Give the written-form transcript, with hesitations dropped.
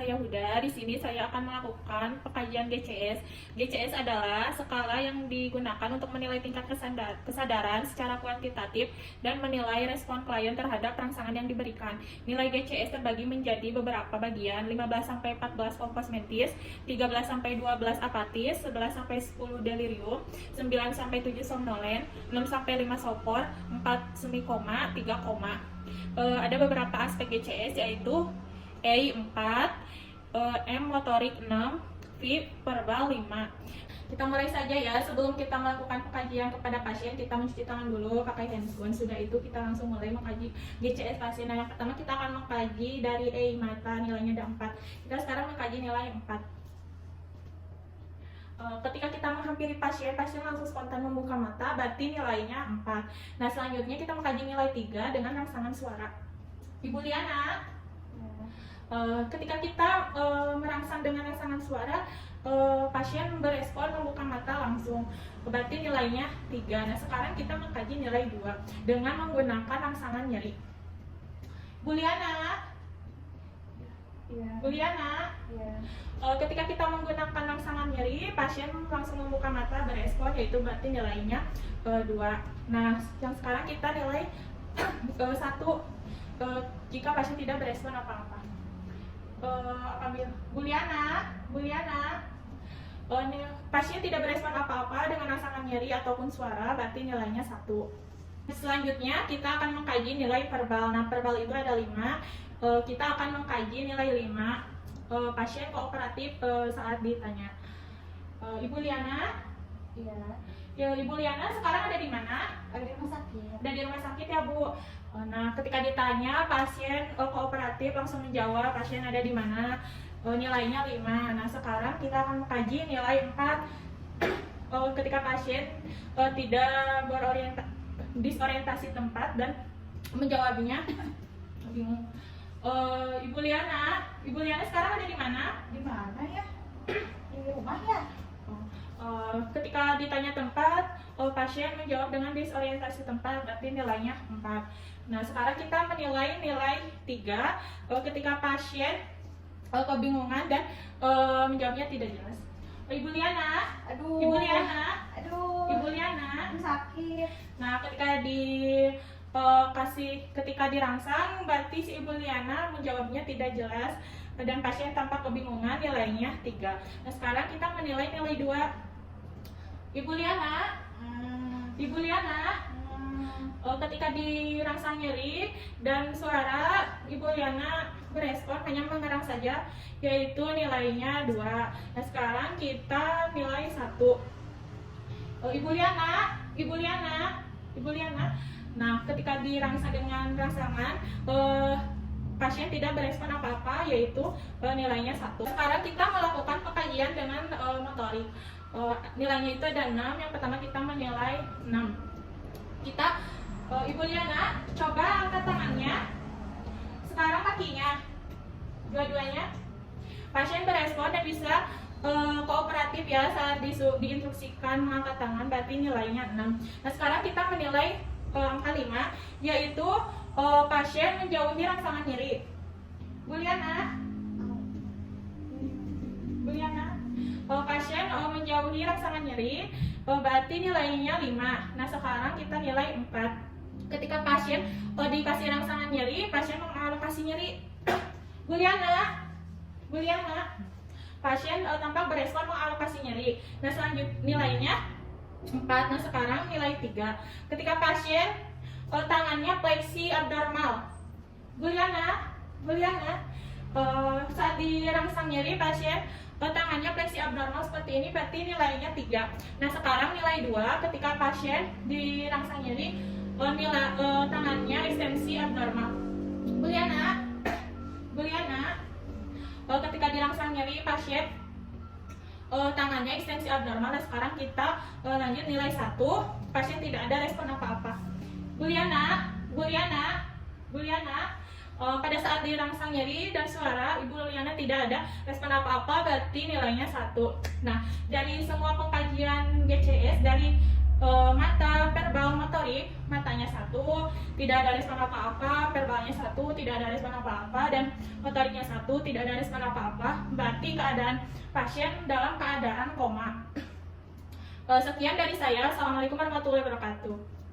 saya Huda. Di sini saya akan melakukan pengkajian GCS. GCS adalah skala yang digunakan untuk menilai tingkat kesadaran secara kuantitatif dan menilai respon klien terhadap rangsangan yang diberikan. Nilai GCS terbagi menjadi beberapa bagian, 15-14 kosmetis, 13-12 apatis, 11-10 delirium, 9-7 somnolen, 6-5 sopor, 4 semikoma, 3 koma. Ada beberapa aspek GCS yaitu E 4, M motorik 6, V verbal 5. Kita mulai saja ya. Sebelum kita melakukan pengkajian kepada pasien, kita mencuci tangan dulu pakai handphone. Sudah itu kita langsung mulai mengkaji GCS pasien. Nah, yang pertama kita akan mengkaji dari E mata, nilainya ada 4. Kita sekarang mengkaji nilai 4. Ketika kita menghampiri pasien langsung spontan membuka mata, berarti nilainya 4. Nah, selanjutnya kita mengkaji nilai 3 dengan rangsangan suara. Ibu Liana, ketika kita merangsang dengan rangsangan suara, pasien berespon membuka mata langsung, berarti nilainya 3. Nah, sekarang kita mengkaji nilai 2 dengan menggunakan rangsangan nyeri. Bu Liana, Bu Liana, ketika kita menggunakan rangsangan nyeri, pasien langsung membuka mata berespon, yaitu berarti nilainya 2. Nah, yang sekarang kita nilai 1 jika pasien tidak berespon apa-apa. Bu Liana, pasien tidak berespon apa-apa dengan rangsangan nyeri ataupun suara, berarti nilainya 1. Selanjutnya kita akan mengkaji nilai verbal. Nah, verbal itu ada 5. Kita akan mengkaji nilai 5. Pasien kooperatif saat ditanya. Ibu Liana? Iya. Ya, Ibu Liana sekarang ada di mana? Ada di rumah sakit. Ada di rumah sakit ya, Bu. Nah, ketika ditanya pasien kooperatif langsung menjawab pasien ada di mana, nilainya 5. Nah, sekarang kita akan mengkaji nilai 4 ketika pasien tidak disorientasi tempat dan menjawabnya bingung. Ibu Liana sekarang ada di mana? Di mana ya? Di rumah ya? Ketika ditanya tempat, pasien menjawab dengan disorientasi tempat, berarti nilainya 4. Nah, sekarang kita menilai nilai 3 ketika pasien kebingungan dan menjawabnya tidak jelas. Ibu Liana, Aduh. Ibu Liana, Aduh. Ibu Liana, Sakit. Nah, ketika dirangsang, berarti si Ibu Liana menjawabnya tidak jelas dan pasien tampak kebingungan, nilainya 3. Nah, sekarang kita menilai nilai 2. Ibu Liana, ketika dirangsang nyeri dan suara, Ibu Liana berespon hanya mengerang saja, yaitu nilainya 2. Nah, sekarang kita nilai 1. Ibu Liana. Nah, ketika dirangsang dengan rangsangan, pasien tidak berespon apa-apa, yaitu nilainya 1. Sekarang kita melakukan pengkajian dengan motorik. Nilainya itu ada 6. Yang pertama kita menilai 6. Ibu Liana, coba angkat tangannya. Sekarang kakinya, dua-duanya. Pasien berespon dan bisa kooperatif ya saat diinstruksikan mengangkat tangan, berarti nilainya 6. Nah, sekarang kita menilai angka 5, yaitu pasien menjauhi rangsangan nyeri. Bu Liana, pasien menjauhi rangsangan nyeri, berarti nilainya 5. Nah, sekarang kita nilai 4. Ketika pasien dikasih rangsangan nyeri, pasien mengalokasi nyeri. Bu Liana, pasien tampak berespon mengalokasi nyeri. Nah, selanjutnya nilainya 4. Nah, sekarang nilai 3. Ketika pasien tangannya fleksi abnormal. Bu Liana, saat dirangsang nyeri pasien tangannya fleksi abnormal seperti ini, berarti nilainya 3. Nah, sekarang nilai 2 ketika pasien dirangsang nyeri tangannya ekstensi abnormal. Bu Liana, ketika dirangsang nyeri pasien tangannya ekstensi abnormal. Nah, sekarang kita lanjut nilai 1. Pasien tidak ada respon apa-apa. Bu Liana, pada saat dirangsang nyeri dan suara, Ibu Liana tidak ada respon apa-apa, berarti nilainya 1. Nah, dari semua pengkajian GCS dari Mata verbal motorik, matanya 1, tidak ada respon apa-apa, verbalnya 1, tidak ada respon apa-apa, dan motoriknya 1, tidak ada respon apa-apa. Berarti keadaan pasien dalam keadaan koma. Sekian dari saya. Assalamualaikum warahmatullahi wabarakatuh.